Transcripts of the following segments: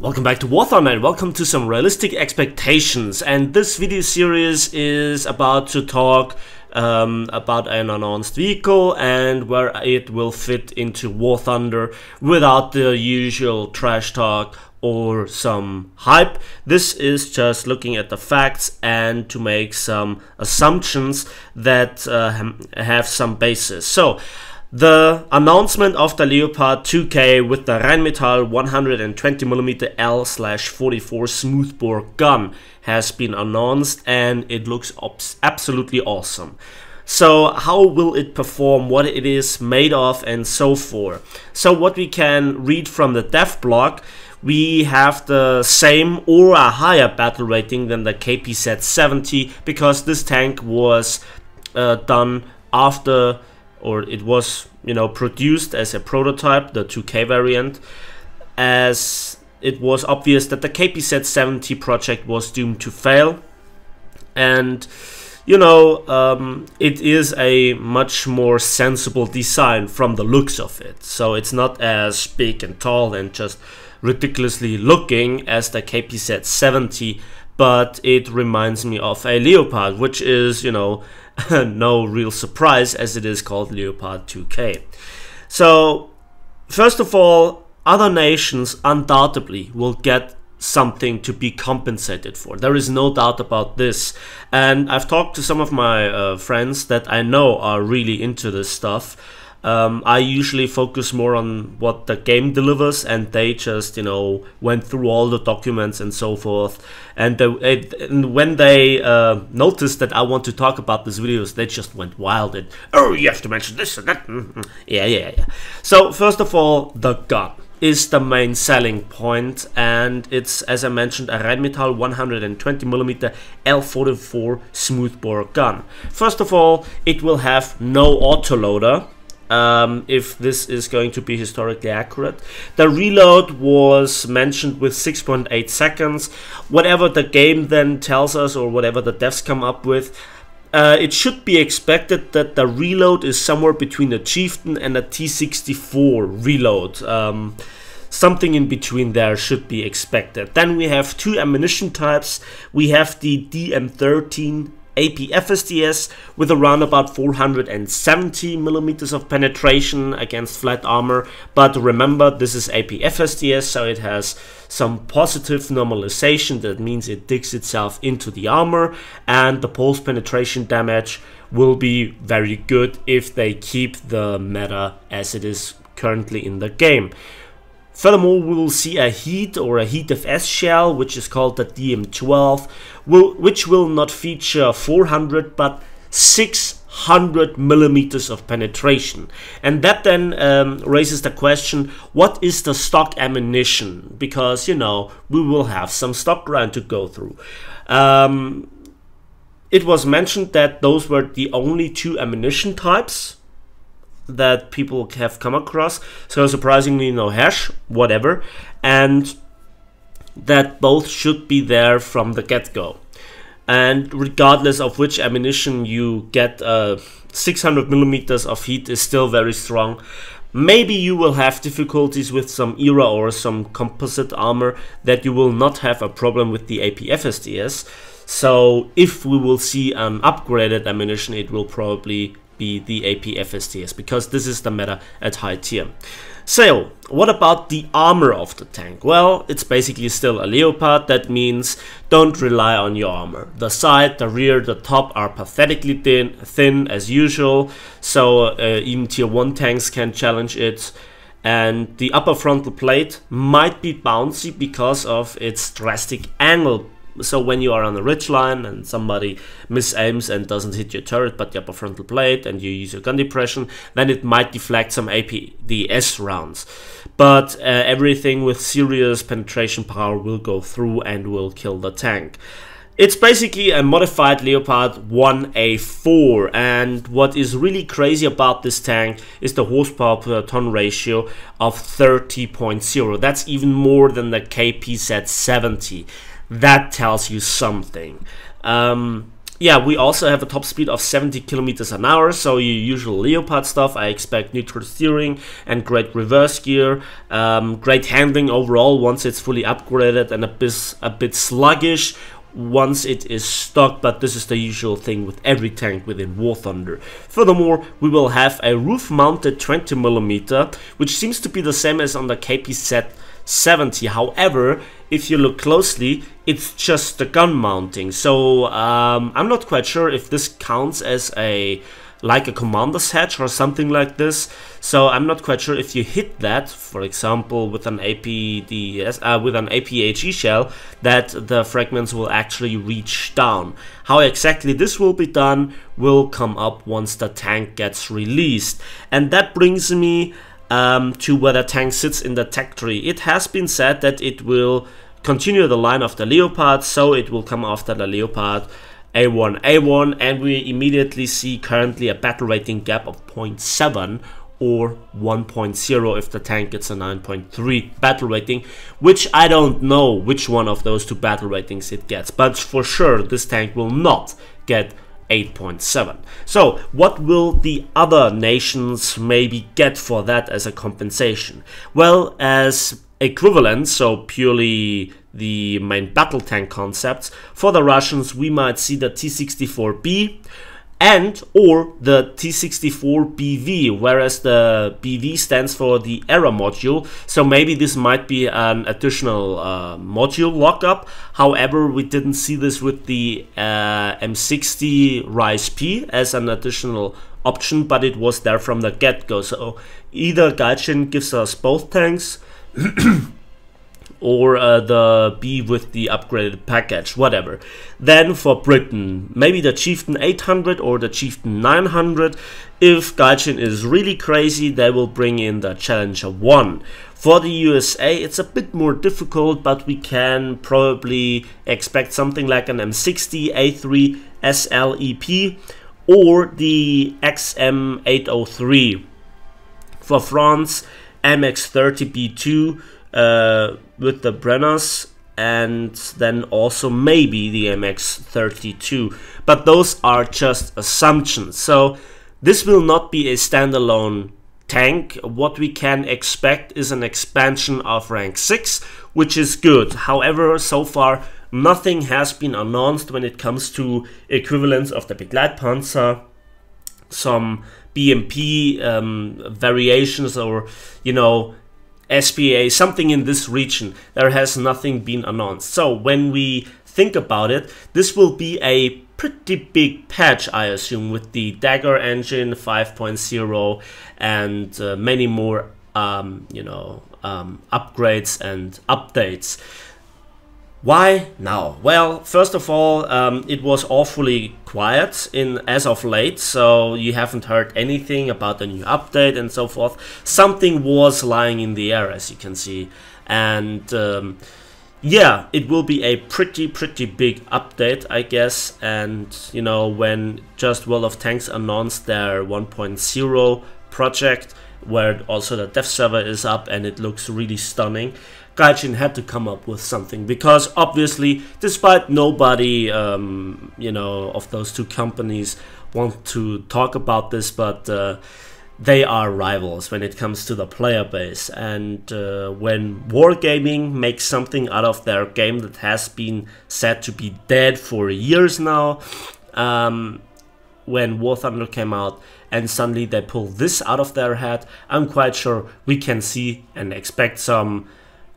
Welcome back to War Thunder and welcome to some realistic expectations. And this video series is about to talk about an announced vehicle and where it will fit into War Thunder without the usual trash talk or some hype. This is just looking at the facts and to make some assumptions that have some basis. So, the announcement of the Leopard 2K with the Rheinmetall 120mm L/44 smoothbore gun has been announced and it looks absolutely awesome. So how will it perform, what it is made of and so forth. So what we can read from the dev blog, we have the same or a higher battle rating than the KPZ-70 because this tank was done after, or it was, produced as a prototype, the 2K variant, as it was obvious that the KPZ-70 project was doomed to fail. And, it is a much more sensible design from the looks of it. So it's not as big and tall and just ridiculously looking as the KPZ-70, but it reminds me of a Leopard, which is, no real surprise as it is called Leopard 2K. So, first of all, other nations undoubtedly will get something to be compensated for. There is no doubt about this. And I've talked to some of my friends that I know are really into this stuff. I usually focus more on what the game delivers, and they just, went through all the documents and so forth. And when they noticed that I want to talk about these videos, they just went wild and, oh, you have to mention this and that. Yeah. So, first of all, the gun is the main selling point, and it's, as I mentioned, a Rheinmetall 120mm L44 smoothbore gun. First of all, it will have no autoloader. If this is going to be historically accurate. The reload was mentioned with 6.8 seconds. Whatever the game then tells us or whatever the devs come up with, it should be expected that the reload is somewhere between a Chieftain and a T64 reload. Something in between there should be expected. Then we have two ammunition types. We have the DM13 AP-FSDS with around about 470mm of penetration against flat armor, but remember, this is AP-FSDS, so it has some positive normalization. That means it digs itself into the armor, and the pulse penetration damage will be very good if they keep the meta as it is currently in the game. Furthermore, we will see a heat or a heat FS shell, which is called the DM12, which will not feature 400 but 600mm of penetration. And that then raises the question, what is the stock ammunition? Because, we will have some stock grind to go through. It was mentioned that those were the only two ammunition types that people have come across, so surprisingly no hash, whatever, and that both should be there from the get-go. And regardless of which ammunition you get, 600mm of heat is still very strong. Maybe you will have difficulties with some ERA or some composite armor that you will not have a problem with the AP-FSDS. So if we will see an upgraded ammunition, it will probably be the AP-FSDS, because this is the meta at high tier. So, what about the armor of the tank? Well, it's basically still a Leopard. That means don't rely on your armor. The side, the rear, the top are pathetically thin as usual, so even tier 1 tanks can challenge it. And the upper frontal plate might be bouncy because of its drastic angle. So when you are on a ridgeline and somebody misaims and doesn't hit your turret but the upper frontal plate and you use your gun depression, then it might deflect some APDS rounds. But everything with serious penetration power will go through and will kill the tank. It's basically a modified Leopard 1A4, and what is really crazy about this tank is the horsepower per ton ratio of 30.0. That's even more than the KPZ-70. That tells you something. yeah, we also have a top speed of 70 kilometers an hour, so your usual Leopard stuff. I expect neutral steering and great reverse gear, great handling overall once it's fully upgraded, and a bit sluggish once it is stock, but this is the usual thing with every tank within War Thunder. Furthermore, we will have a roof-mounted 20mm, which seems to be the same as on the KPZ-70. However, if you look closely, it's just the gun mounting. So I'm not quite sure if this counts as like a commander's hatch or something like this. So I'm not quite sure if you hit that, for example, with an with an APHE shell, that the fragments will actually reach down. How exactly this will be done will come up once the tank gets released. And that brings me to where the tank sits in the tech tree. It has been said that it will continue the line of the Leopard, so it will come after the Leopard A1, and we immediately see currently a battle rating gap of 0.7 or 1.0 if the tank gets a 9.3 battle rating, which I don't know which one of those two battle ratings it gets, but for sure this tank will not get 8.7. So what will the other nations maybe get for that as a compensation? Well, as equivalent, so purely the main battle tank concepts, for the Russians we might see the T-64B and or the T-64BV, whereas the BV stands for the era module, so maybe this might be an additional module lockup. However, we didn't see this with the M60 Rise P as an additional option, but it was there from the get-go. So either Gaijin gives us both tanks or the B with the upgraded package, whatever. Then for Britain, maybe the Chieftain 800 or the Chieftain 900. If Gaijin is really crazy, they will bring in the Challenger 1. For the USA, it's a bit more difficult, but we can probably expect something like an M60 A3 SLEP or the XM803. For France, MX30B2 with the Brenners, and then also maybe the MX32, but those are just assumptions, so this will not be a standalone tank. What we can expect is an expansion of rank 6, which is good. However, so far nothing has been announced when it comes to equivalents of the Begleitpanzer, some BMP variations, or SPA, something in this region. There has nothing been announced. So when we think about it, this will be a pretty big patch, I assume, with the Dagger engine 5.0 and many more upgrades and updates. Why now? Well, first of all, it was awfully quiet as of late, so you haven't heard anything about the new update and so forth. Something was lying in the air, as you can see, and yeah, it will be a pretty big update, I guess. And when just World of Tanks announced their 1.0 project, where also the dev server is up and it looks really stunning, Gaijin had to come up with something, because obviously, despite nobody of those two companies want to talk about this, but they are rivals when it comes to the player base. And when Wargaming makes something out of their game that has been said to be dead for years now, when War Thunder came out and suddenly they pull this out of their hat, I'm quite sure we can see and expect some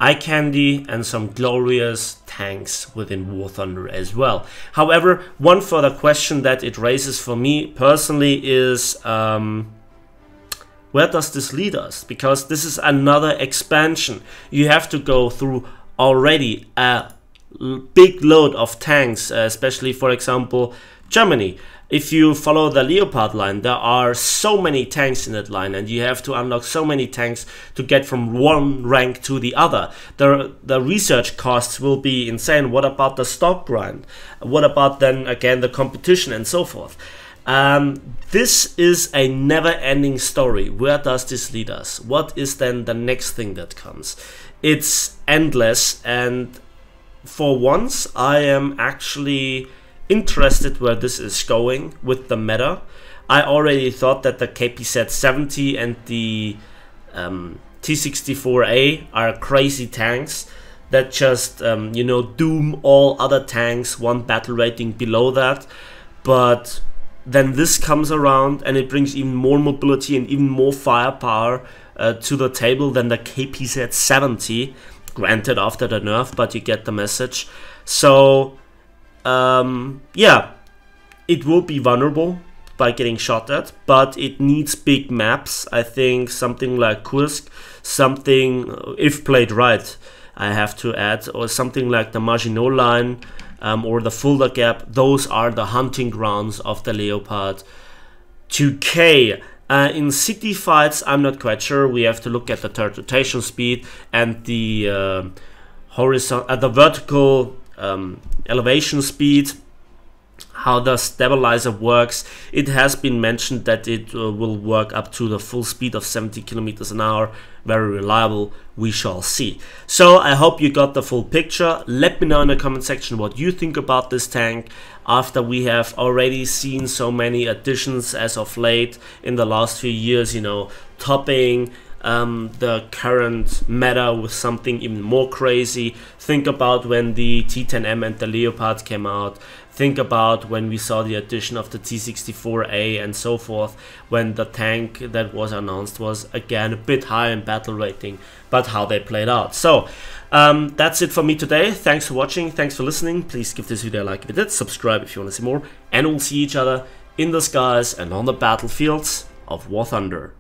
eye candy and some glorious tanks within War Thunder as well. However, one further question that it raises for me personally is where does this lead us? Because this is another expansion. You have to go through already a big load of tanks, especially for example Germany. If you follow the Leopard line, there are so many tanks in that line, and you have to unlock so many tanks to get from one rank to the other. The research costs will be insane. What about the stock grind? What about then again the competition and so forth? This is a never-ending story. Where does this lead us? What is then the next thing that comes? It's endless, and for once I am actually interested where this is going with the meta. I already thought that the KPZ-70 and the T-64A are crazy tanks that just, you know, doom all other tanks one battle rating below that. But then this comes around and it brings even more mobility and even more firepower to the table than the KPZ-70. Granted, after the nerf, but you get the message. So, yeah, it will be vulnerable by getting shot at, but it needs big maps. I think something like Kursk, something, if played right, I have to add, or something like the Maginot Line or the Fulda Gap. Those are the hunting grounds of the Leopard 2K. In city fights, I'm not quite sure. We have to look at the turret rotation speed and the vertical elevation speed, how the stabilizer works. It has been mentioned that it will work up to the full speed of 70 kilometers an hour. Very reliable. We shall see. So I hope you got the full picture. Let me know in the comment section what you think about this tank after we have already seen so many additions as of late in the last few years, you know, topping the current meta with something even more crazy. Think about when the T10M and the Leopard came out. Think about when we saw the addition of the T-64A and so forth, when the tank that was announced was again a bit high in battle rating, but how they played out. So that's it for me today. Thanks for watching, thanks for listening. Please give this video a like if you did, subscribe if you want to see more, and we'll see each other in the skies and on the battlefields of War Thunder.